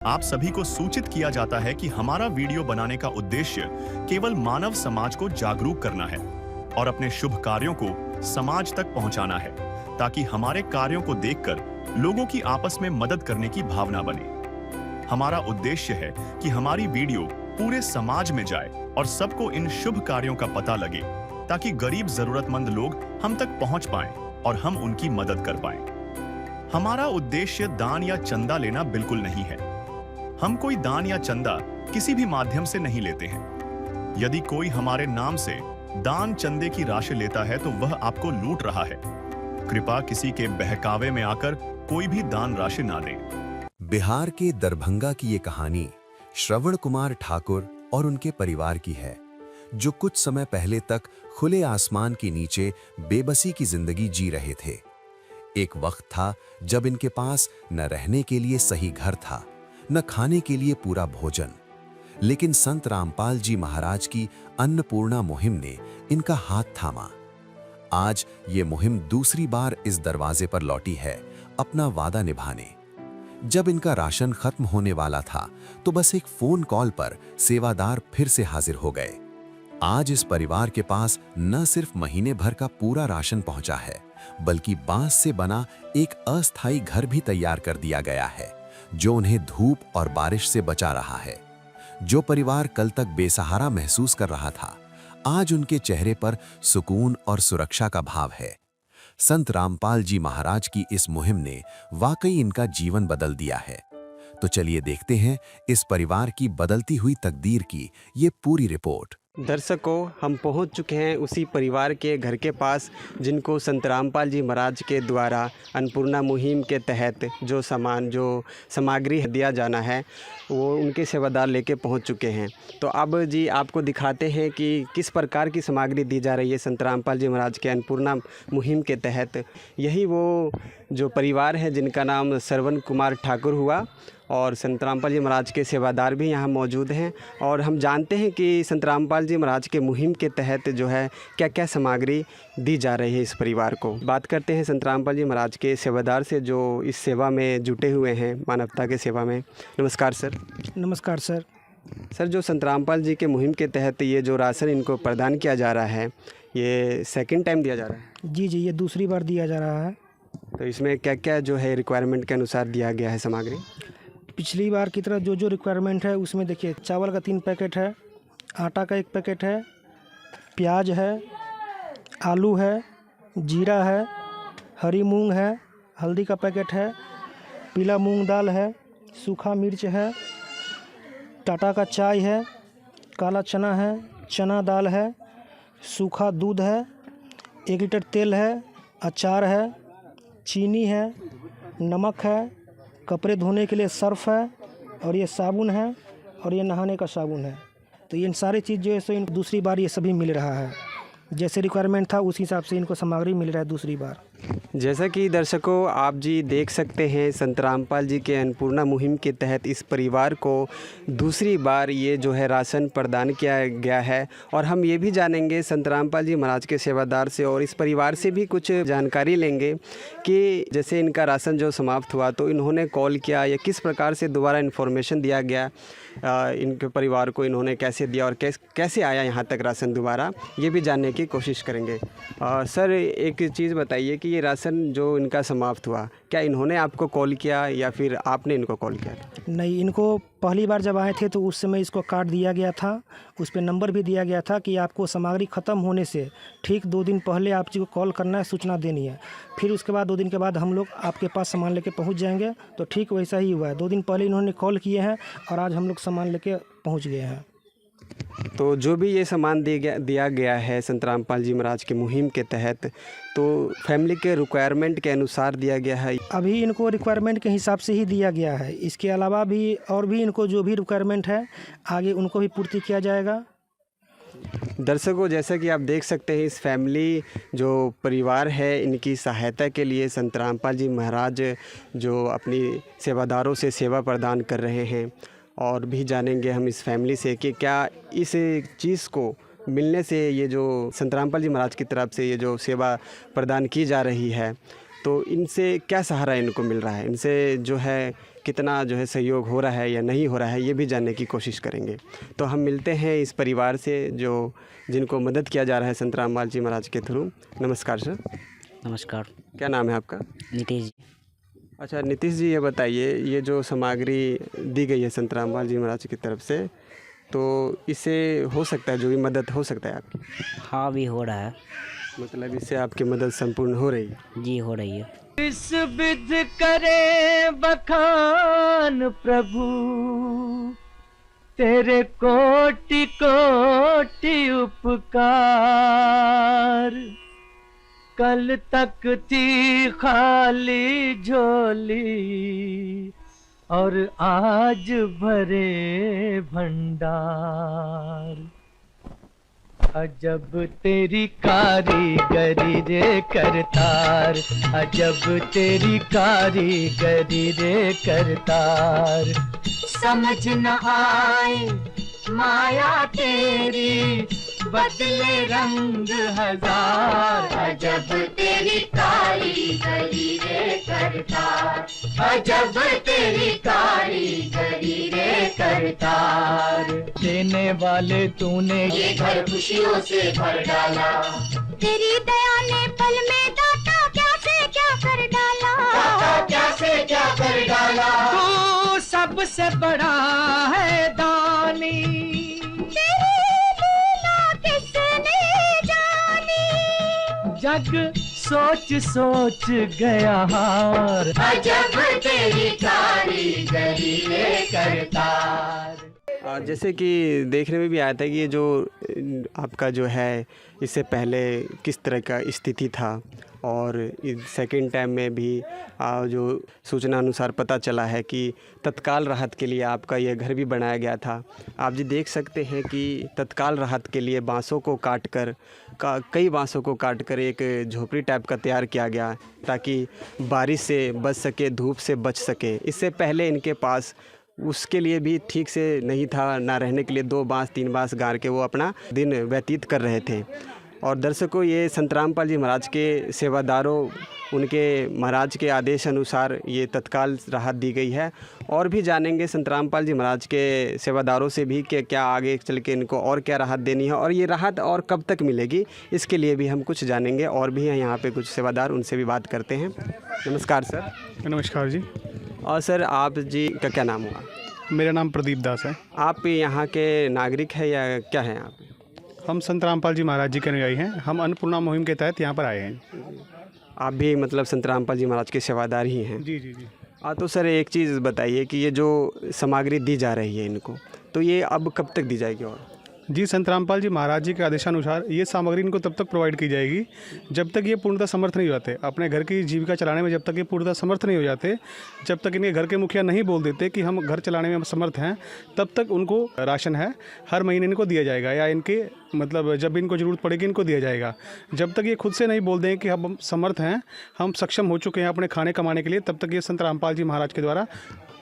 आप सभी को सूचित किया जाता है कि हमारा वीडियो बनाने का उद्देश्य केवल मानव समाज को जागरूक करना है और अपने शुभ कार्यों को समाज तक पहुंचाना है, ताकि हमारे कार्यों को देखकर लोगों की आपस में मदद करने की भावना बने। हमारा उद्देश्य है कि हमारी वीडियो पूरे समाज में जाए और सबको इन शुभ कार्यों का पता लगे, ताकि गरीब जरूरतमंद लोग हम तक पहुंच पाएं और हम उनकी मदद कर पाएं। हमारा उद्देश्य दान या चंदा लेना बिल्कुल नहीं है। हम कोई दान या चंदा किसी भी माध्यम से नहीं लेते हैं। यदि कोई हमारे नाम से दान चंदे की राशि लेता है तो वह आपको लूट रहा है। कृपया किसी के बहकावे में आकर कोई भी दान राशि ना दें। बिहार के दरभंगा की ये कहानी श्रवण कुमार ठाकुर और उनके परिवार की है, जो कुछ समय पहले तक खुले आसमान के नीचे बेबसी की जिंदगी जी रहे थे। एक वक्त था जब इनके पास न रहने के लिए सही घर था, न खाने के लिए पूरा भोजन। लेकिन संत रामपाल जी महाराज की अन्नपूर्णा मुहिम ने इनका हाथ थामा। आज ये मुहिम दूसरी बार इस दरवाजे पर लौटी है, अपना वादा निभाने। जब इनका राशन खत्म होने वाला था तो बस एक फोन कॉल पर सेवादार फिर से हाजिर हो गए। आज इस परिवार के पास न सिर्फ महीने भर का पूरा राशन पहुंचा है, बल्कि बांस से बना एक अस्थायी घर भी तैयार कर दिया गया है, जो उन्हें धूप और बारिश से बचा रहा है। जो परिवार कल तक बेसहारा महसूस कर रहा था, आज उनके चेहरे पर सुकून और सुरक्षा का भाव है। संत रामपाल जी महाराज की इस मुहिम ने वाकई इनका जीवन बदल दिया है। तो चलिए देखते हैं इस परिवार की बदलती हुई तकदीर की ये पूरी रिपोर्ट। दर्शकों, हम पहुंच चुके हैं उसी परिवार के घर के पास, जिनको संत रामपाल जी महाराज के द्वारा अन्नपूर्णा मुहिम के तहत जो सामग्री दिया जाना है, वो उनके सेवादार लेके पहुंच चुके हैं। तो अब जी आपको दिखाते हैं कि किस प्रकार की सामग्री दी जा रही है संत रामपाल जी महाराज के अन्नपूर्णा मुहिम के तहत। यही वो जो परिवार है जिनका नाम श्रवण कुमार ठाकुर हुआ, और संत रामपाल जी महाराज के सेवादार भी यहाँ मौजूद हैं। और हम जानते हैं कि संत रामपाल जी महाराज के मुहिम के तहत जो है क्या क्या सामग्री दी जा रही है इस परिवार को। बात करते हैं संत रामपाल जी महाराज के सेवादार से, जो इस सेवा में जुटे हुए हैं, मानवता के सेवा में। नमस्कार सर। नमस्कार सर। सर, जो संत रामपाल जी के मुहिम के तहत ये जो राशन इनको प्रदान किया जा रहा है, ये सेकेंड टाइम दिया जा रहा है? जी, ये दूसरी बार दिया जा रहा है। तो इसमें क्या क्या जो है रिक्वायरमेंट के अनुसार दिया गया है सामग्री? पिछली बार की तरह जो रिक्वायरमेंट है उसमें देखिए, चावल का 3 पैकेट है, आटा का 1 पैकेट है, प्याज है, आलू है, जीरा है, हरी मूंग है, हल्दी का पैकेट है, पीला मूंग दाल है, सूखा मिर्च है, टाटा का चाय है, काला चना है, चना दाल है, सूखा दूध है, 1 लीटर तेल है, अचार है, चीनी है, नमक है, कपड़े धोने के लिए सर्फ है, और ये साबुन है, और ये नहाने का साबुन है। तो ये सारी चीज़ जो है सो इन दूसरी बार ये सभी मिल रहा है। जैसे रिक्वायरमेंट था उस हिसाब से इनको सामग्री मिल रहा है दूसरी बार। जैसा कि दर्शकों आप जी देख सकते हैं, संत रामपाल जी के अन्नपूर्णा मुहिम के तहत इस परिवार को दूसरी बार ये जो है राशन प्रदान किया गया है। और हम ये भी जानेंगे संत रामपाल जी महाराज के सेवादार से और इस परिवार से भी कुछ जानकारी लेंगे कि जैसे इनका राशन जो समाप्त हुआ तो इन्होंने कॉल किया या किस प्रकार से दोबारा इन्फॉर्मेशन दिया गया, इनके परिवार को इन्होंने कैसे दिया और कैसे आया यहाँ तक राशन दोबारा, ये भी जानने की कोशिश करेंगे। सर, एक चीज़ बताइए कि ये राशन जो इनका समाप्त हुआ, क्या इन्होंने आपको कॉल किया या फिर आपने इनको कॉल किया? नहीं, इनको पहली बार जब आए थे तो उस समय इसको कार्ड दिया गया था, उस पर नंबर भी दिया गया था कि आपको सामग्री ख़त्म होने से ठीक 2 दिन पहले आप जी को कॉल करना है, सूचना देनी है। फिर उसके बाद 2 दिन के बाद हम लोग आपके पास सामान लेके पहुंच जाएंगे। तो ठीक वैसा ही हुआ है, 2 दिन पहले इन्होंने कॉल किए हैं और आज हम लोग सामान लेके पहुँच गए हैं। तो जो भी ये सामान दिया गया है संत रामपाल जी महाराज की मुहिम के तहत, तो फैमिली के रिक्वायरमेंट के अनुसार दिया गया है? अभी इनको रिक्वायरमेंट के हिसाब से ही दिया गया है। इसके अलावा भी और भी इनको जो भी रिक्वायरमेंट है आगे उनको भी पूर्ति किया जाएगा। दर्शकों, जैसा कि आप देख सकते हैं, इस फैमिली जो परिवार है, इनकी सहायता के लिए संत रामपाल जी महाराज जो अपनी सेवादारों से सेवा प्रदान कर रहे हैं। और भी जानेंगे हम इस फैमिली से कि क्या इस चीज़ को मिलने से, ये जो संत रामपाल जी महाराज की तरफ से ये जो सेवा प्रदान की जा रही है, तो इनसे क्या सहारा इनको मिल रहा है, इनसे जो है कितना जो है सहयोग हो रहा है या नहीं हो रहा है, ये भी जानने की कोशिश करेंगे। तो हम मिलते हैं इस परिवार से जो जिनको मदद किया जा रहा है संत रामपाल जी महाराज के थ्रू। नमस्कार सर। नमस्कार। क्या नाम है आपका? नीतीश जी। अच्छा नीतीश जी, ये बताइए, ये जो सामग्री दी गई है संत रामपाल जी महाराज की तरफ से, तो इससे हो सकता है जो भी मदद हो सकता है आपकी? हाँ भी हो रहा है। मतलब इससे आपकी मदद संपूर्ण हो रही है? जी हो रही है। इस विध करे बखान प्रभु, तेरे कोटि कोटि उपकार। कल तक थी खाली झोली और आज भरे भंडार। अजब तेरी कारीगरी रे करतार, अजब तेरी कारीगरी रे करतार। समझ न आए माया तेरी, बदले रंग हजार। अजब तेरी कारीगरी रे करतार, अजब तेरी कारीगरी रे करतार। देने वाले तूने ये घर खुशियों से भर डाला, तेरी दया ने पल में दाता क्या से क्या कर डाला, दाता क्या से क्या कर डाला। तू सबसे बड़ा है दानी, जग सोच सोच गया हार। अजब तेरी कारीगरी रे करतार। जैसे कि देखने में भी आया था कि ये जो आपका जो है इससे पहले किस तरह का स्थिति था, और सेकंड टाइम में भी जो सूचना अनुसार पता चला है कि तत्काल राहत के लिए आपका ये घर भी बनाया गया था। आप जी देख सकते हैं कि तत्काल राहत के लिए बांसों को काटकर कई बांसों को काटकर एक झोपड़ी टाइप का तैयार किया गया ताकि बारिश से बच सके, धूप से बच सके। इससे पहले इनके पास उसके लिए भी ठीक से नहीं था, ना रहने के लिए 2 बांस 3 बांस गाड़ के वो अपना दिन व्यतीत कर रहे थे। और दर्शकों, ये संत रामपाल जी महाराज के सेवादारों, उनके महाराज के आदेश अनुसार ये तत्काल राहत दी गई है। और भी जानेंगे संत रामपाल जी महाराज के सेवादारों से भी कि क्या आगे चल के इनको और क्या राहत देनी है और ये राहत और कब तक मिलेगी, इसके लिए भी हम कुछ जानेंगे। और भी हैं यहाँ पे कुछ सेवादार, उनसे भी बात करते हैं। नमस्कार सर। नमस्कार जी। और सर आप जी का क्या नाम हुआ? मेरा नाम प्रदीप दास है। आप यहाँ के नागरिक हैं या क्या हैं आप? हम संत रामपाल जी महाराज जी के अनुयायी हैं। हम अन्नपूर्णा मुहिम के तहत यहाँ पर आए हैं। आप भी मतलब संत रामपाल जी महाराज के सेवादार ही हैं? जी जी जी। तो सर एक चीज़ बताइए कि ये जो सामग्री दी जा रही है इनको, तो ये अब कब तक दी जाएगी? और जी, संत रामपाल जी महाराज जी के आदेशानुसार ये सामग्री इनको तब तक प्रोवाइड की जाएगी जब तक ये पूर्णतः समर्थ नहीं हो जाते। अपने घर की जीविका चलाने में जब तक ये पूर्णतः समर्थ नहीं हो जाते, जब तक इनके घर के मुखिया नहीं बोल देते कि हम घर चलाने में समर्थ हैं, तब तक उनको राशन है हर महीने इनको दिया जाएगा, या इनके मतलब जब इनको ज़रूरत पड़ेगी इनको दिया जाएगा। जब तक ये खुद से नहीं बोल दें कि हम समर्थ हैं, हम सक्षम हो चुके हैं अपने खाने कमाने के लिए, तब तक ये संत रामपाल जी महाराज के द्वारा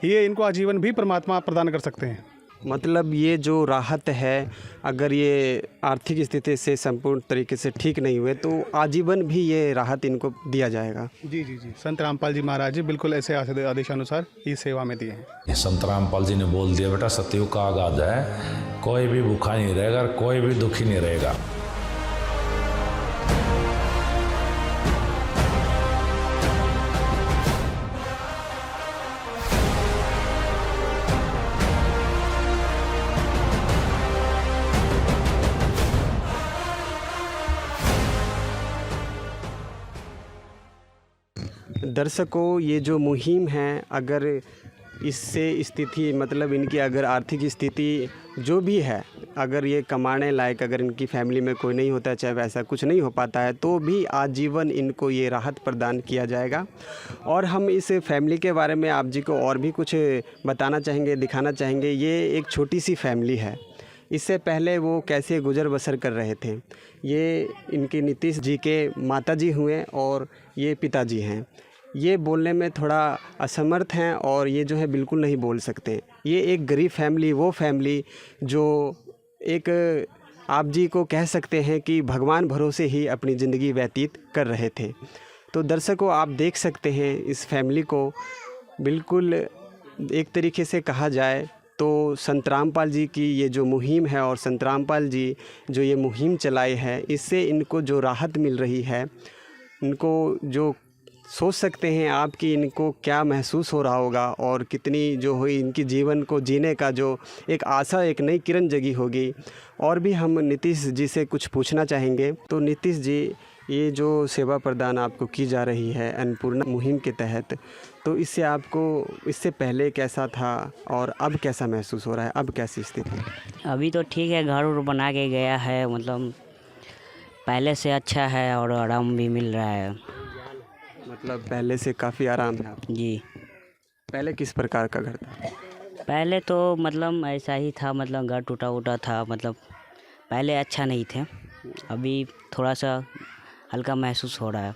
ये इनको आजीवन भी परमात्मा प्रदान कर सकते हैं। मतलब ये जो राहत है, अगर ये आर्थिक स्थिति से संपूर्ण तरीके से ठीक नहीं हुए तो आजीवन भी ये राहत इनको दिया जाएगा। जी जी जी, संत रामपाल जी महाराज जी बिल्कुल ऐसे आदेशानुसार इस सेवा में दिए हैं। संत रामपाल जी ने बोल दिया, बेटा सतयुग का आगाज है, कोई भी भूखा नहीं रहेगा, कोई भी दुखी नहीं रहेगा। दर्शकों, ये जो मुहिम है, अगर इससे स्थिति मतलब इनकी अगर आर्थिक स्थिति जो भी है, अगर ये कमाने लायक अगर इनकी फैमिली में कोई नहीं होता है, चाहे वैसा कुछ नहीं हो पाता है, तो भी आजीवन इनको ये राहत प्रदान किया जाएगा। और हम इस फैमिली के बारे में आप जी को और भी कुछ बताना चाहेंगे, दिखाना चाहेंगे। ये एक छोटी सी फैमिली है। इससे पहले वो कैसे गुजर बसर कर रहे थे। ये इनके नीतीश जी के माताजी हुए और ये पिताजी हैं। ये बोलने में थोड़ा असमर्थ हैं और ये जो है बिल्कुल नहीं बोल सकते। ये एक गरीब फैमिली, वो फैमिली जो एक आप जी को कह सकते हैं कि भगवान भरोसे ही अपनी ज़िंदगी व्यतीत कर रहे थे। तो तो दर्शकों आप देख सकते हैं इस फैमिली को बिल्कुल एक तरीके से कहा जाए तो संत रामपाल जी की ये जो मुहिम है और संत रामपाल जी जो ये मुहिम चलाई है, इससे इनको जो राहत मिल रही है, इनको जो सोच सकते हैं आप कि इनको क्या महसूस हो रहा होगा और कितनी जो हुई इनकी जीवन को जीने का जो एक आशा, एक नई किरण जगी होगी। और भी हम नीतीश जी से कुछ पूछना चाहेंगे। तो नीतीश जी, ये जो सेवा प्रदान आपको की जा रही है अन्नपूर्णा मुहिम के तहत, तो इससे आपको इससे पहले कैसा था और अब कैसा महसूस हो रहा है, अब कैसी स्थिति है? अभी तो ठीक है, घर उर बना के गया है, मतलब पहले से अच्छा है और आराम भी मिल रहा है। मतलब पहले से काफ़ी आराम है आप? जी। पहले किस प्रकार का घर था? पहले तो मतलब ऐसा ही था, मतलब घर टूटा उटा था, मतलब पहले अच्छा नहीं थे, अभी थोड़ा सा हल्का महसूस हो रहा है।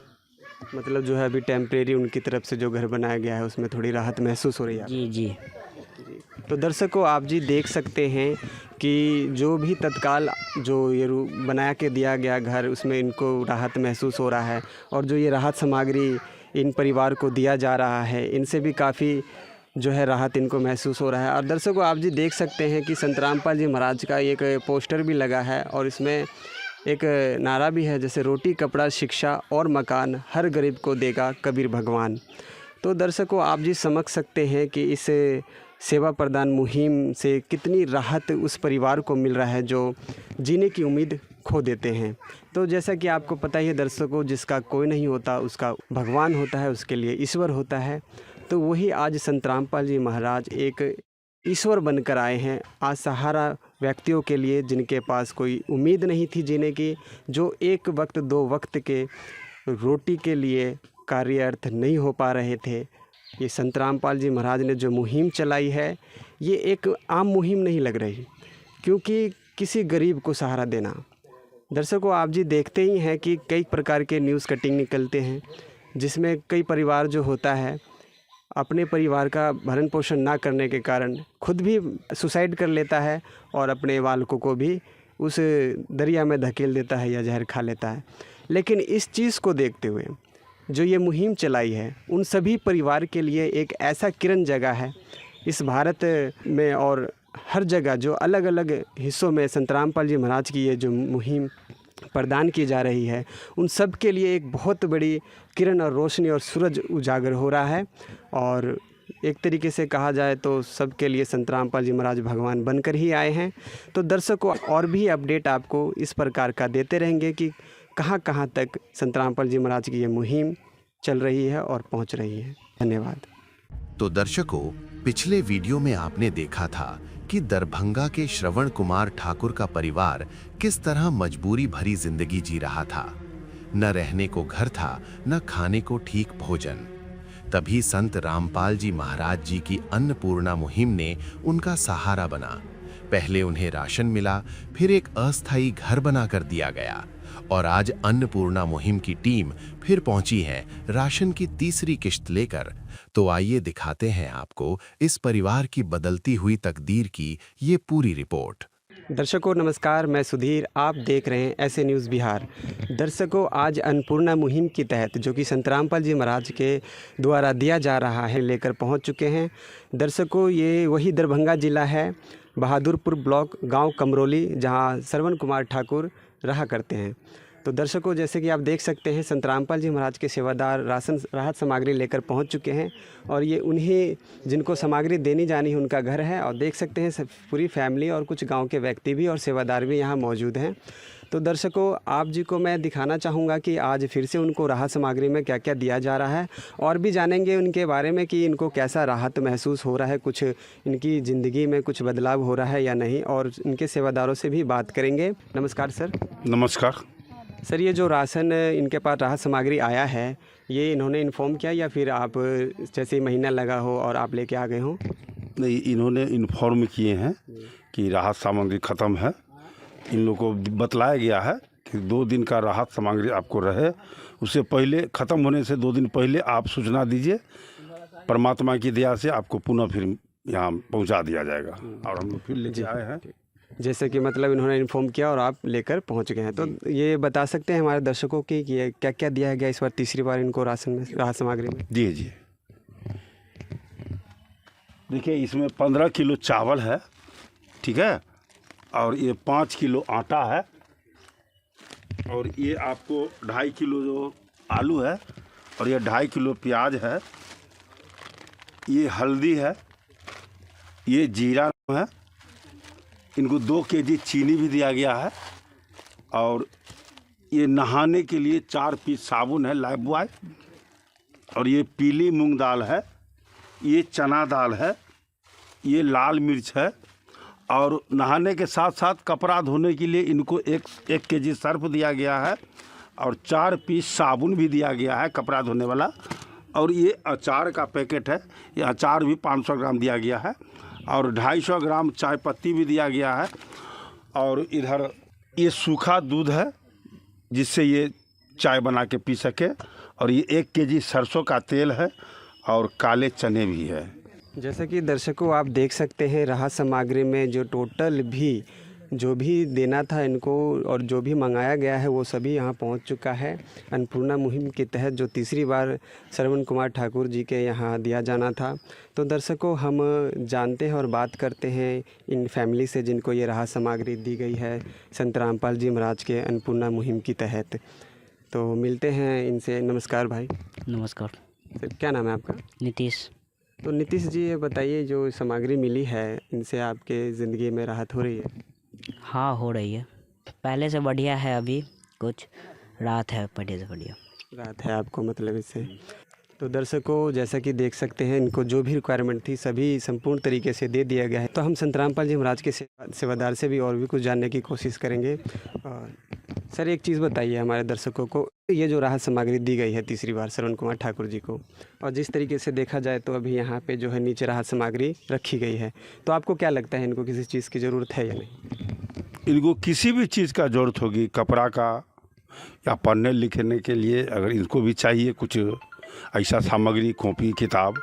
मतलब जो है अभी टेम्परेरी उनकी तरफ से जो घर बनाया गया है उसमें थोड़ी राहत महसूस हो रही है? जी जी। तो दर्शकों आप जी देख सकते हैं कि जो भी तत्काल जो ये बना के दिया गया घर, उसमें इनको राहत महसूस हो रहा है और जो ये राहत सामग्री इन परिवार को दिया जा रहा है, इनसे भी काफ़ी जो है राहत इनको महसूस हो रहा है। और दर्शकों आप जी देख सकते हैं कि संत रामपाल जी महाराज का एक पोस्टर भी लगा है और इसमें एक नारा भी है, जैसे रोटी कपड़ा शिक्षा और मकान हर गरीब को देगा कबीर भगवान। तो दर्शकों आप जी समझ सकते हैं कि इस सेवा प्रदान मुहिम से कितनी राहत उस परिवार को मिल रहा है जो जीने की उम्मीद खो देते हैं। तो जैसा कि आपको पता ही है दर्शकों, जिसका कोई नहीं होता उसका भगवान होता है, उसके लिए ईश्वर होता है। तो वही आज संत रामपाल जी महाराज एक ईश्वर बनकर आए हैं आज सहारा व्यक्तियों के लिए जिनके पास कोई उम्मीद नहीं थी जीने की, जो एक वक्त दो वक्त के रोटी के लिए कार्यार्थ नहीं हो पा रहे थे। ये संत रामपाल जी महाराज ने जो मुहिम चलाई है, ये एक आम मुहिम नहीं लग रही, क्योंकि किसी गरीब को सहारा देना। दर्शकों आप जी देखते ही हैं कि कई प्रकार के न्यूज़ कटिंग निकलते हैं, जिसमें कई परिवार जो होता है अपने परिवार का भरण पोषण ना करने के कारण खुद भी सुसाइड कर लेता है और अपने बालकों को भी उस दरिया में धकेल देता है या जहर खा लेता है। लेकिन इस चीज़ को देखते हुए जो ये मुहिम चलाई है, उन सभी परिवार के लिए एक ऐसा किरण जगह है इस भारत में और हर जगह जो अलग अलग हिस्सों में संत रामपाल जी महाराज की ये जो मुहिम प्रदान की जा रही है, उन सब के लिए एक बहुत बड़ी किरण और रोशनी और सूरज उजागर हो रहा है। और एक तरीके से कहा जाए तो सबके लिए संत रामपाल जी महाराज भगवान बनकर ही आए हैं। तो दर्शकों और भी अपडेट आपको इस प्रकार का देते रहेंगे कि कहाँ कहाँ तक संत रामपाल जी महाराज की ये मुहिम चल रही है और पहुँच रही है। धन्यवाद। तो दर्शकों, पिछले वीडियो में आपने देखा था कि दरभंगा के श्रवण कुमार ठाकुर का परिवार किस तरह मजबूरी भरी जिंदगी जी रहा था। न रहने को घर था, न खाने को ठीक भोजन। तभी संत रामपाल जी महाराज जी की अन्नपूर्णा मुहिम ने उनका सहारा बना। पहले उन्हें राशन मिला, फिर एक अस्थायी घर बनाकर दिया गया और आज अन्नपूर्णा मुहिम की टीम फिर पहुंची है राशन की तीसरी किश्त लेकर। तो आइए दिखाते हैं आपको इस परिवार की बदलती हुई तकदीर की ये पूरी रिपोर्ट। दर्शकों नमस्कार, मैं सुधीर, आप देख रहे हैं ऐसे न्यूज़ बिहार। दर्शकों आज अन्नपूर्णा मुहिम के तहत जो कि संत रामपाल जी महाराज के द्वारा दिया जा रहा है, लेकर पहुंच चुके हैं। दर्शकों ये वही दरभंगा ज़िला है, बहादुरपुर ब्लॉक, गांव कमरोली, जहां श्रवण कुमार ठाकुर रहा करते हैं। तो दर्शकों जैसे कि आप देख सकते हैं संत रामपाल जी महाराज के सेवादार राशन राहत सामग्री लेकर पहुंच चुके हैं और ये उन्हें जिनको सामग्री देनी जानी है उनका घर है। और देख सकते हैं सब पूरी फैमिली और कुछ गांव के व्यक्ति भी और सेवादार भी यहां मौजूद हैं। तो दर्शकों आप जी को मैं दिखाना चाहूँगा कि आज फिर से उनको राहत सामग्री में क्या क्या दिया जा रहा है और भी जानेंगे उनके बारे में कि इनको कैसा राहत महसूस हो रहा है, कुछ इनकी ज़िंदगी में कुछ बदलाव हो रहा है या नहीं, और इनके सेवादारों से भी बात करेंगे। नमस्कार सर। नमस्कार सर, ये जो राशन इनके पास राहत सामग्री आया है, ये इन्होंने इन्फॉर्म किया या फिर आप जैसे महीना लगा हो और आप लेके आ गए हो? नहीं, इन्होंने इन्फॉर्म किए हैं कि राहत सामग्री ख़त्म है। इन लोगों को बतलाया गया है कि 2 दिन का राहत सामग्री आपको रहे, उससे पहले ख़त्म होने से 2 दिन पहले आप सूचना दीजिए। परमात्मा की दया से आपको पुनः फिर यहाँ पहुँचा दिया जाएगा और हम लोग फिर लेके आए हैं। जैसे कि मतलब इन्होंने इन्फॉर्म किया और आप लेकर पहुंच गए हैं। तो ये बता सकते हैं हमारे दर्शकों की कि क्या क्या दिया गया इस बार तीसरी बार इनको राशन में, राहत सामग्री में? जी जी, देखिए इसमें 15 किलो चावल है, ठीक है, और ये 5 किलो आटा है, और ये आपको 2.5 किलो जो आलू है, और ये 2.5 किलो प्याज है, ये हल्दी है, ये जीरा है, इनको 2 केजी चीनी भी दिया गया है, और ये नहाने के लिए 4 पीस साबुन है लाइफ बॉय, और ये पीली मूंग दाल है, ये चना दाल है, ये लाल मिर्च है, और नहाने के साथ साथ कपड़ा धोने के लिए इनको एक केजी सर्फ दिया गया है, और 4 पीस साबुन भी दिया गया है कपड़ा धोने वाला, और ये अचार का पैकेट है, ये अचार भी 500 ग्राम दिया गया है, और 250 ग्राम चाय पत्ती भी दिया गया है, और इधर ये सूखा दूध है जिससे ये चाय बना के पी सके, और ये 1 केजी सरसों का तेल है, और काले चने भी है। जैसे कि दर्शकों आप देख सकते हैं राहत सामग्री में जो टोटल भी जो भी देना था इनको और जो भी मंगाया गया है वो सभी यहाँ पहुँच चुका है। अन्नपूर्णा मुहिम के तहत जो तीसरी बार श्रवण कुमार ठाकुर जी के यहाँ दिया जाना था। तो दर्शकों हम जानते हैं और बात करते हैं इन फैमिली से जिनको ये राहत सामग्री दी गई है संत रामपाल जी महाराज के अन्नपूर्णा मुहिम के तहत। तो मिलते हैं इनसे। नमस्कार भाई। नमस्कार सर, क्या नाम है आपका? नीतीश। तो नीतीश जी ये बताइए जो सामग्री मिली है इनसे आपके ज़िंदगी में राहत हो रही है? हाँ हो रही है, पहले से बढ़िया है, अभी कुछ राहत है, पहले से बढ़िया राहत है आपको मतलब इससे। तो दर्शकों जैसा कि देख सकते हैं इनको जो भी रिक्वायरमेंट थी सभी संपूर्ण तरीके से दे दिया गया है। तो हम संत रामपाल जी महाराज के सेवादार से भी और भी कुछ जानने की कोशिश करेंगे। और सर एक चीज़ बताइए हमारे दर्शकों को, ये जो राहत सामग्री दी गई है तीसरी बार श्रवण कुमार ठाकुर जी को, और जिस तरीके से देखा जाए तो अभी यहाँ पे जो है नीचे राहत सामग्री रखी गई है, तो आपको क्या लगता है इनको किसी चीज़ की ज़रूरत है या नहीं? इनको किसी भी चीज़ का ज़रूरत होगी, कपड़ा का या पढ़ने लिखने के लिए अगर इनको भी चाहिए कुछ ऐसा सामग्री, कॉपी किताब,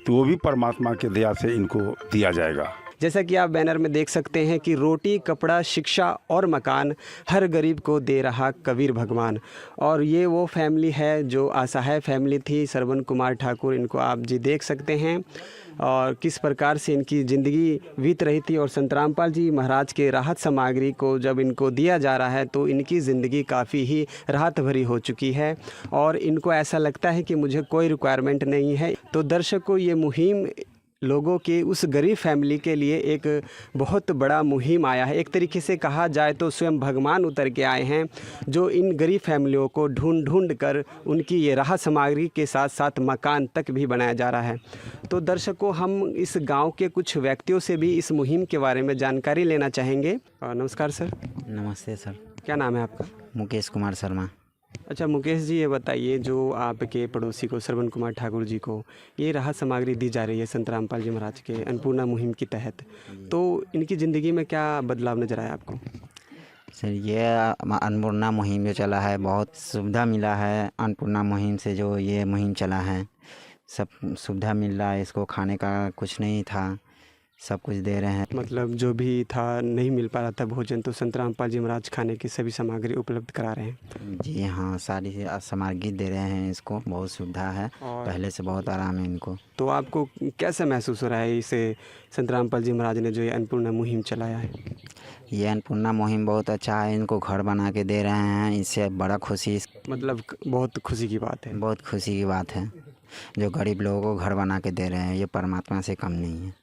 तो वो भी परमात्मा के दया से इनको दिया जाएगा। जैसा कि आप बैनर में देख सकते हैं कि रोटी, कपड़ा, शिक्षा और मकान हर गरीब को दे रहा कबीर भगवान। और ये वो फैमिली है जो असहाय फैमिली थी, श्रवण कुमार ठाकुर, इनको आप जी देख सकते हैं और किस प्रकार से इनकी ज़िंदगी बीत रही थी। और संत रामपाल जी महाराज के राहत सामग्री को जब इनको दिया जा रहा है तो इनकी ज़िंदगी काफ़ी ही राहत भरी हो चुकी है और इनको ऐसा लगता है कि मुझे कोई रिक्वायरमेंट नहीं है। तो दर्शकों ये मुहिम लोगों के उस गरीब फैमिली के लिए एक बहुत बड़ा मुहिम आया है। एक तरीके से कहा जाए तो स्वयं भगवान उतर के आए हैं जो इन गरीब फैमिलियों को ढूंढ कर उनकी ये राहत सामग्री के साथ साथ मकान तक भी बनाया जा रहा है। तो दर्शकों हम इस गांव के कुछ व्यक्तियों से भी इस मुहिम के बारे में जानकारी लेना चाहेंगे। नमस्कार सर। नमस्ते सर। क्या नाम है आपका? मुकेश कुमार शर्मा। अच्छा मुकेश जी ये बताइए जो आपके पड़ोसी को श्रवण कुमार ठाकुर जी को ये राहत सामग्री दी जा रही है संत रामपाल जी महाराज के अन्नपूर्णा मुहिम के तहत, तो इनकी ज़िंदगी में क्या बदलाव नज़र आया आपको? सर ये अन्नपूर्णा मुहिम जो चला है बहुत सुविधा मिला है। अन्नपूर्णा मुहिम से जो ये मुहिम चला है सब सुविधा मिल रहा है, इसको खाने का कुछ नहीं था, सब कुछ दे रहे हैं। मतलब जो भी था नहीं मिल पा रहा था भोजन, तो संत रामपाल जी महाराज खाने की सभी सामग्री उपलब्ध करा रहे हैं। जी हाँ, सारी सामग्री दे रहे हैं, इसको बहुत सुविधा है, पहले से बहुत आराम है इनको। तो आपको कैसा महसूस हो रहा है इसे संत रामपाल जी महाराज ने जो ये अन्नपूर्णा मुहिम चलाया है? ये अन्नपूर्णा मुहिम बहुत अच्छा है, इनको घर बना के दे रहे हैं, इससे बड़ा खुशी, मतलब बहुत खुशी की बात है। बहुत खुशी की बात है जो गरीब लोगों को घर बना के दे रहे हैं, ये परमात्मा से कम नहीं है।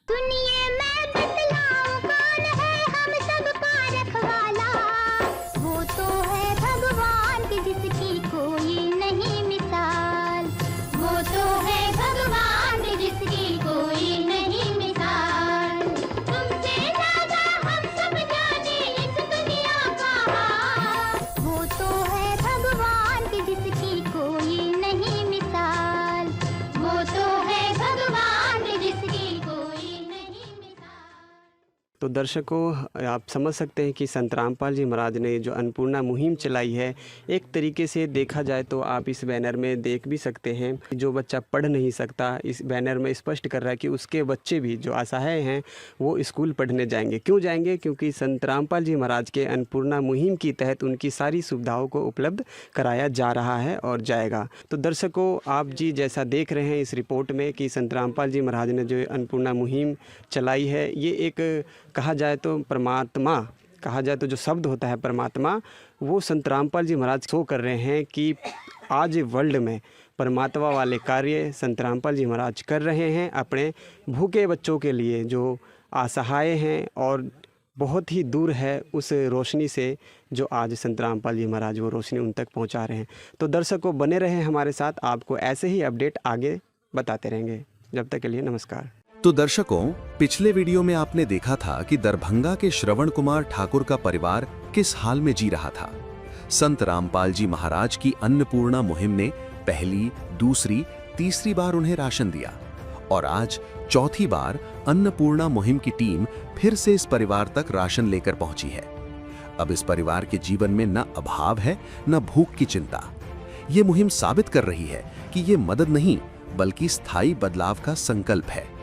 तो दर्शकों, आप समझ सकते हैं कि संत रामपाल जी महाराज ने जो अन्नपूर्णा मुहिम चलाई है, एक तरीके से देखा जाए तो आप इस बैनर में देख भी सकते हैं कि जो बच्चा पढ़ नहीं सकता, इस बैनर में स्पष्ट कर रहा है कि उसके बच्चे भी जो असहाय हैं वो स्कूल पढ़ने जाएंगे। क्यों जाएंगे? क्योंकि संत रामपाल जी महाराज के अन्नपूर्णा मुहिम के तहत उनकी सारी सुविधाओं को उपलब्ध कराया जा रहा है और जाएगा। तो दर्शकों, आप जी जैसा देख रहे हैं इस रिपोर्ट में कि संत रामपाल जी महाराज ने जो अन्नपूर्णा मुहिम चलाई है, ये एक कहा जाए तो परमात्मा, कहा जाए तो जो शब्द होता है परमात्मा, वो संत रामपाल जी महाराज शो कर रहे हैं कि आज वर्ल्ड में परमात्मा वाले कार्य संत रामपाल जी महाराज कर रहे हैं अपने भूखे बच्चों के लिए जो असहाय हैं और बहुत ही दूर है उस रोशनी से जो आज संत रामपाल जी महाराज वो रोशनी उन तक पहुंचा रहे हैं। तो दर्शकों, बने रहें हमारे साथ, आपको ऐसे ही अपडेट आगे बताते रहेंगे। जब तक के लिए नमस्कार। तो दर्शकों, पिछले वीडियो में आपने देखा था कि दरभंगा के श्रवण कुमार ठाकुर का परिवार किस हाल में जी रहा था। संत रामपाल जी महाराज की अन्नपूर्णा मुहिम ने पहली, दूसरी, तीसरी बार उन्हें राशन दिया और आज चौथी बार अन्नपूर्णा मुहिम की टीम फिर से इस परिवार तक राशन लेकर पहुंची है। अब इस परिवार के जीवन में न अभाव है न भूख की चिंता। ये मुहिम साबित कर रही है कि ये मदद नहीं बल्कि स्थायी बदलाव का संकल्प है।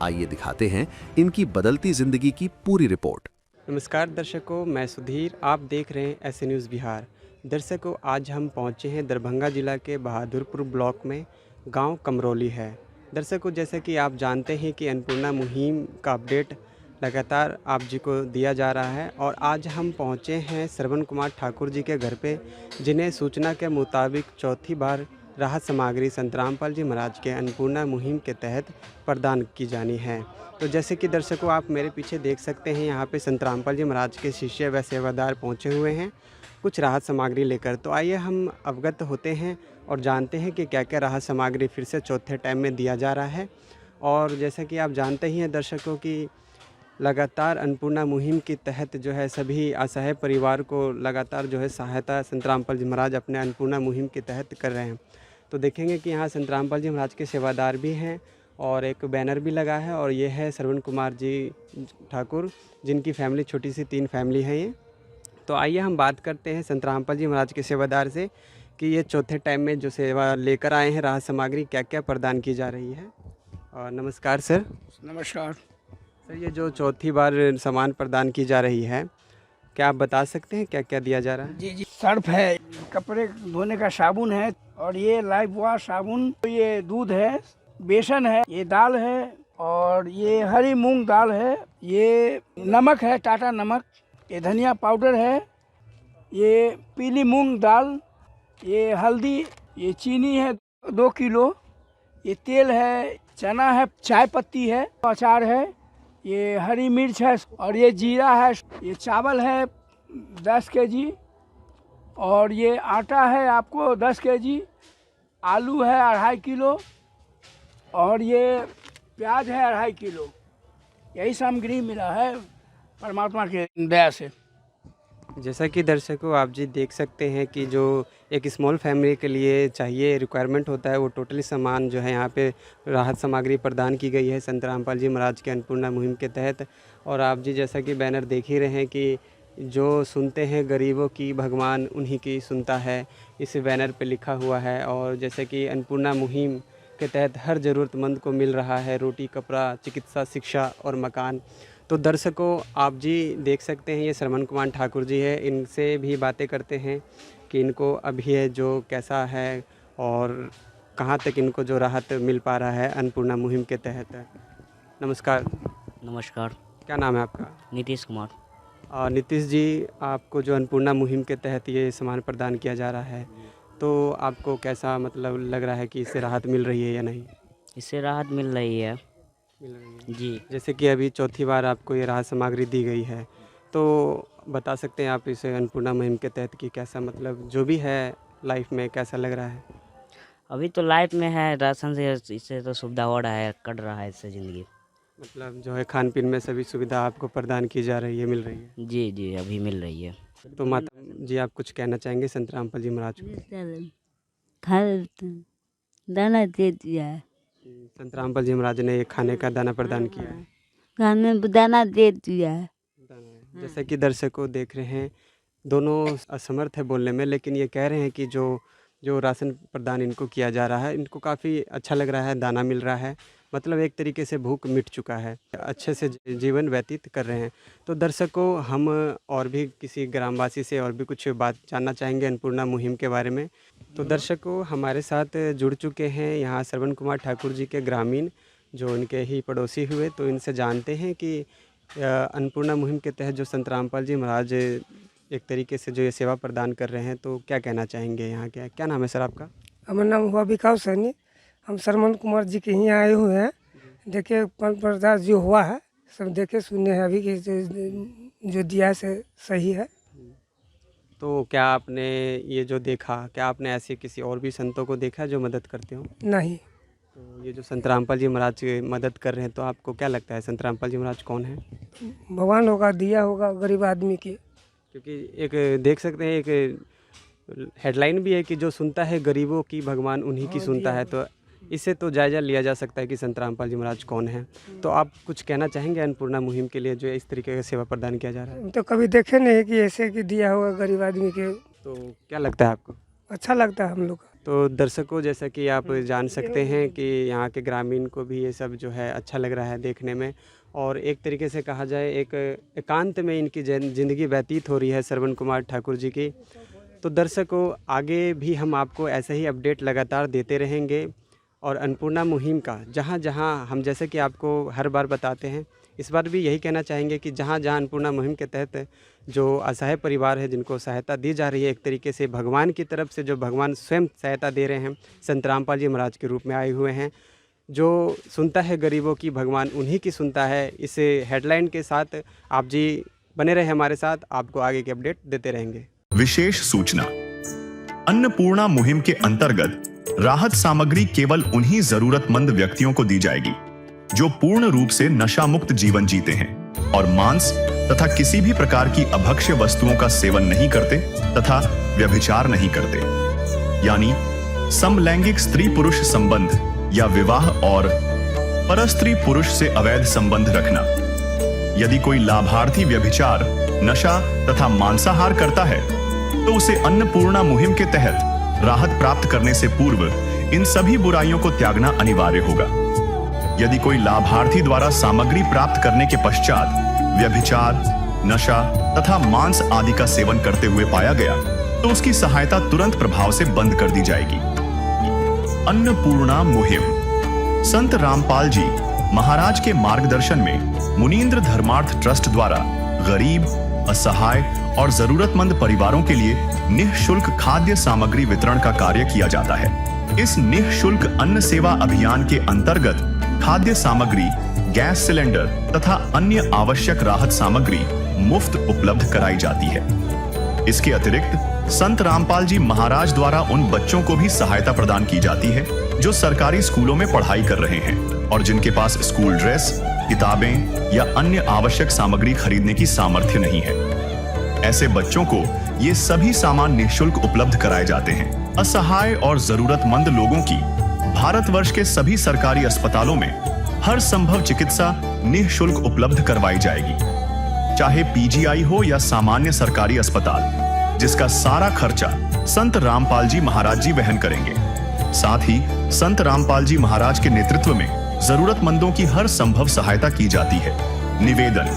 आइए दिखाते हैं इनकी बदलती जिंदगी की पूरी रिपोर्ट। नमस्कार दर्शकों, मैं सुधीर, आप देख रहे हैं ऐसे न्यूज़ बिहार। दर्शकों, आज हम पहुंचे हैं दरभंगा जिला के बहादुरपुर ब्लॉक में, गांव कमरौली है। दर्शकों, जैसे कि आप जानते हैं कि अन्नपूर्णा मुहिम का अपडेट लगातार आप जी को दिया जा रहा है और आज हम पहुंचे हैं श्रवण कुमार ठाकुर जी के घर पे, जिन्हें सूचना के मुताबिक चौथी बार राहत सामग्री संत रामपाल जी महाराज के अन्नपूर्णा मुहिम के तहत प्रदान की जानी है। तो जैसे कि दर्शकों, आप मेरे पीछे देख सकते हैं, यहाँ पे संत रामपाल जी महाराज के शिष्य व सेवादार पहुँचे हुए हैं कुछ राहत सामग्री लेकर। तो आइए हम अवगत होते हैं और जानते हैं कि क्या क्या राहत सामग्री फिर से चौथे टाइम में दिया जा रहा है। और जैसे कि आप जानते ही हैं दर्शकों कि लगातार अन्नपूर्णा मुहिम के तहत जो है सभी असहाय परिवार को लगातार जो है सहायता संत रामपाल जी महाराज अपने अन्नपूर्णा मुहिम के तहत कर रहे हैं। तो देखेंगे कि यहाँ संत रामपाल जी महाराज के सेवादार भी हैं और एक बैनर भी लगा है और ये है श्रवण कुमार जी ठाकुर, जिनकी फैमिली छोटी सी 3 फैमिली है ये। तो आइए हम बात करते हैं संत रामपाल जी महाराज के सेवादार से कि ये चौथे टाइम में जो सेवा लेकर आए हैं राहत सामग्री क्या क्या प्रदान की जा रही है। और नमस्कार सर। नमस्कार सर, ये जो चौथी बार सामान प्रदान की जा रही है, क्या आप बता सकते हैं क्या क्या दिया जा रहा है? जी, सर्फ है, कपड़े धोने का साबुन है और ये लाइफ वॉश साबुन, ये दूध है, बेसन है, ये दाल है और ये हरी मूंग दाल है, ये नमक है, टाटा नमक, ये धनिया पाउडर है, ये पीली मूंग दाल, ये हल्दी, ये चीनी है 2 किलो, ये तेल है, चना है, चाय पत्ती है, अचार है, ये हरी मिर्च है और ये जीरा है, ये चावल है 10 केजी और ये आटा है आपको 10 केजी, आलू है 2.5 किलो और ये प्याज है 2.5 किलो। यही सामग्री मिला है परमात्मा के दया से। जैसा कि दर्शकों आप जी देख सकते हैं कि जो एक स्मॉल फैमिली के लिए चाहिए रिक्वायरमेंट होता है, वो टोटली सामान जो है यहाँ पे राहत सामग्री प्रदान की गई है संत रामपाल जी महाराज के अन्नपूर्णा मुहिम के तहत। और आप जी जैसा कि बैनर देख ही रहे हैं कि जो सुनते हैं गरीबों की भगवान उन्हीं की सुनता है, इस बैनर पे लिखा हुआ है। और जैसे कि अन्नपूर्णा मुहिम के तहत हर ज़रूरतमंद को मिल रहा है रोटी, कपड़ा, चिकित्सा, शिक्षा और मकान। तो दर्शकों आप जी देख सकते हैं ये श्रवण कुमार ठाकुर जी है, इनसे भी बातें करते हैं कि इनको अभी है जो कैसा है और कहाँ तक इनको जो राहत मिल पा रहा है अन्नपूर्णा मुहिम के तहत। नमस्कार। नमस्कार। क्या नाम है आपका? नीतीश कुमार। नीतीश जी, आपको जो अन्नपूर्णा मुहिम के तहत ये सामान प्रदान किया जा रहा है, तो आपको कैसा मतलब लग रहा है कि इससे राहत मिल रही है या नहीं? इससे राहत मिल रही है जी। जैसे कि अभी चौथी बार आपको ये राहत सामग्री दी गई है, तो बता सकते हैं आप इस अन्नपूर्णा मुहिम के तहत कि कैसा मतलब जो भी है लाइफ में कैसा लग रहा है? अभी तो लाइफ में है, राशन से इससे तो सुविधा हो रहा है, कट रहा है इससे ज़िंदगी। मतलब जो है खान पीन में सभी सुविधा आपको प्रदान की जा रही है, मिल रही है? जी जी, अभी मिल रही है। तो माता जी आप कुछ कहना चाहेंगे संत रामपाल जी महाराज को? दाना दे दिया है। संत रामपाल जी महाराज ने ये खाने का दाना प्रदान किया है। घर में दाना दे दिया है। जैसा कि दर्शकों देख रहे हैं, दोनों असमर्थ है बोलने में, लेकिन ये कह रहे हैं कि जो राशन प्रदान इनको किया जा रहा है, इनको काफ़ी अच्छा लग रहा है, दाना मिल रहा है, मतलब एक तरीके से भूख मिट चुका है, अच्छे से जीवन व्यतीत कर रहे हैं। तो दर्शकों, हम और भी किसी ग्रामवासी से और भी कुछ बात जानना चाहेंगे अन्नपूर्णा मुहिम के बारे में। तो दर्शकों, हमारे साथ जुड़ चुके हैं यहाँ श्रवण कुमार ठाकुर जी के ग्रामीण, जो उनके ही पड़ोसी हुए। तो इनसे जानते हैं कि अन्नपूर्णा मुहिम के तहत जो संत रामपाल जी महाराज एक तरीके से जो ये सेवा प्रदान कर रहे हैं, तो क्या कहना चाहेंगे यहाँ के? क्या नाम है सर आपका? हमारा नाम हुआ विकास सैनी। हम श्रवण कुमार जी के यहाँ आए हुए हैं। देखिए प्रदान जो हुआ है सब देखे सुने हैं अभी कि जो दिया है से सही है। तो क्या आपने ये जो देखा, क्या आपने ऐसे किसी और भी संतों को देखा जो मदद करते हो? नहीं। तो ये जो संत रामपाल जी महाराज मदद कर रहे हैं, तो आपको क्या लगता है संत रामपाल जी महाराज कौन है? भगवान होगा, दिया होगा गरीब आदमी की। क्योंकि एक देख सकते हैं, एक हेडलाइन भी है कि जो सुनता है गरीबों की भगवान उन्हीं की सुनता है। तो इससे तो जायज़ा लिया जा सकता है कि संत रामपाल जी महाराज कौन है। तो आप कुछ कहना चाहेंगे अन्नपूर्णा मुहिम के लिए जो इस तरीके का सेवा प्रदान किया जा रहा है? तो कभी देखे नहीं कि ऐसे कि दिया होगा गरीब आदमी के। तो क्या लगता है आपको? अच्छा लगता है हम लोग। तो दर्शकों, जैसा कि आप जान सकते हैं कि यहाँ के ग्रामीण को भी ये सब जो है अच्छा लग रहा है देखने में, और एक तरीके से कहा जाए एक एकांत में इनकी ज़िंदगी व्यतीत हो रही है श्रवण कुमार ठाकुर जी की। तो दर्शकों, आगे भी हम आपको ऐसे ही अपडेट लगातार देते रहेंगे, और अन्नपूर्णा मुहिम का जहाँ जहाँ हम जैसे कि आपको हर बार बताते हैं, इस बार भी यही कहना चाहेंगे कि जहाँ जहाँ अन्नपूर्णा मुहिम के तहत जो असहाय परिवार है जिनको सहायता दी जा रही है, एक तरीके से भगवान की तरफ से जो भगवान स्वयं सहायता दे रहे हैं, संत रामपाल जी महाराज के रूप में आए हुए हैं। जो सुनता है गरीबों की भगवान उन्हीं की सुनता है, इस हेडलाइन के साथ आप जी बने रहे हमारे साथ, आपको आगे के अपडेट देते रहेंगे। विशेष सूचना, अन्नपूर्णा मुहिम के अंतर्गत राहत सामग्री केवल उन्हीं जरूरतमंद व्यक्तियों को दी जाएगी जो पूर्ण रूप से नशा मुक्त जीवन जीते हैं और मांस तथा किसी भी प्रकार की अभक्ष्य वस्तुओं का सेवन नहीं करते तथा व्यभिचार नहीं करते, यानी समलैंगिक स्त्री पुरुष संबंध या विवाह और परस्त्री पुरुष से अवैध संबंध रखना। यदि कोई लाभार्थी व्यभिचार, नशा तथा मांसाहार करता है तो उसे अन्नपूर्णा मुहिम के तहत राहत प्राप्त करने से पूर्व इन सभी बुराइयों को त्यागना अनिवार्य होगा। यदि कोई लाभार्थी द्वारा सामग्री प्राप्त करने के पश्चात व्यभिचार, नशा तथा मांस आदि का सेवन करते हुए पाया गया तो उसकी सहायता तुरंत प्रभाव से बंद कर दी जाएगी। अन्नपूर्णा मुहिम संत रामपाल जी महाराज के मार्गदर्शन में मुनींद्र धर्मार्थ ट्रस्ट द्वारा गरीब, असहाय और जरूरतमंद परिवारों के लिए निःशुल्क खाद्य सामग्री वितरण का कार्य किया जाता है। इस निःशुल्क अन्न सेवा अभियान के अंतर्गत खाद्य सामग्री, गैस सिलेंडर तथा अन्य आवश्यक राहत सामग्री मुफ्त उपलब्ध कराई जाती है। इसके अतिरिक्त संत रामपाल जी महाराज द्वारा उन बच्चों को भी सहायता प्रदान की जाती है जो सरकारी स्कूलों में पढ़ाई कर रहे हैं और जिनके पास स्कूल ड्रेस, किताबें या अन्य आवश्यक सामग्री खरीदने की सामर्थ्य नहीं है। ऐसे बच्चों को ये सभी सामान निःशुल्क उपलब्ध कराए जाते हैं। असहाय और जरूरतमंद लोगों की भारतवर्ष के सभी सरकारी अस्पतालों में हर संभव चिकित्सा निःशुल्क उपलब्ध करवाई जाएगी, चाहे पीजीआई हो या सामान्य सरकारी अस्पताल, जिसका सारा खर्चा संत रामपाल जी महाराज जी वहन करेंगे। साथ ही संत रामपाल जी महाराज के नेतृत्व में जरूरतमंदों की हर संभव सहायता की जाती है। निवेदन,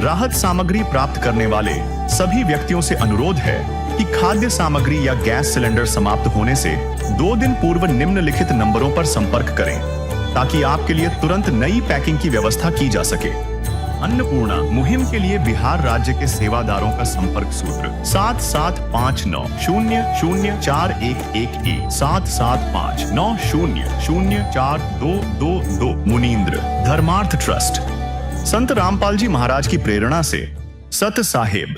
राहत सामग्री प्राप्त करने वाले सभी व्यक्तियों से अनुरोध है कि खाद्य सामग्री या गैस सिलेंडर समाप्त होने से 2 दिन पूर्व निम्नलिखित नंबरों पर संपर्क करें ताकि आपके लिए तुरंत नई पैकिंग की व्यवस्था की जा सके। अन्नपूर्णा मुहिम के लिए बिहार राज्य के सेवादारों का संपर्क सूत्र 7759004211 7759004222। मुनींद्र धर्मार्थ ट्रस्ट संत रामपाल जी महाराज की प्रेरणा से सत साहेब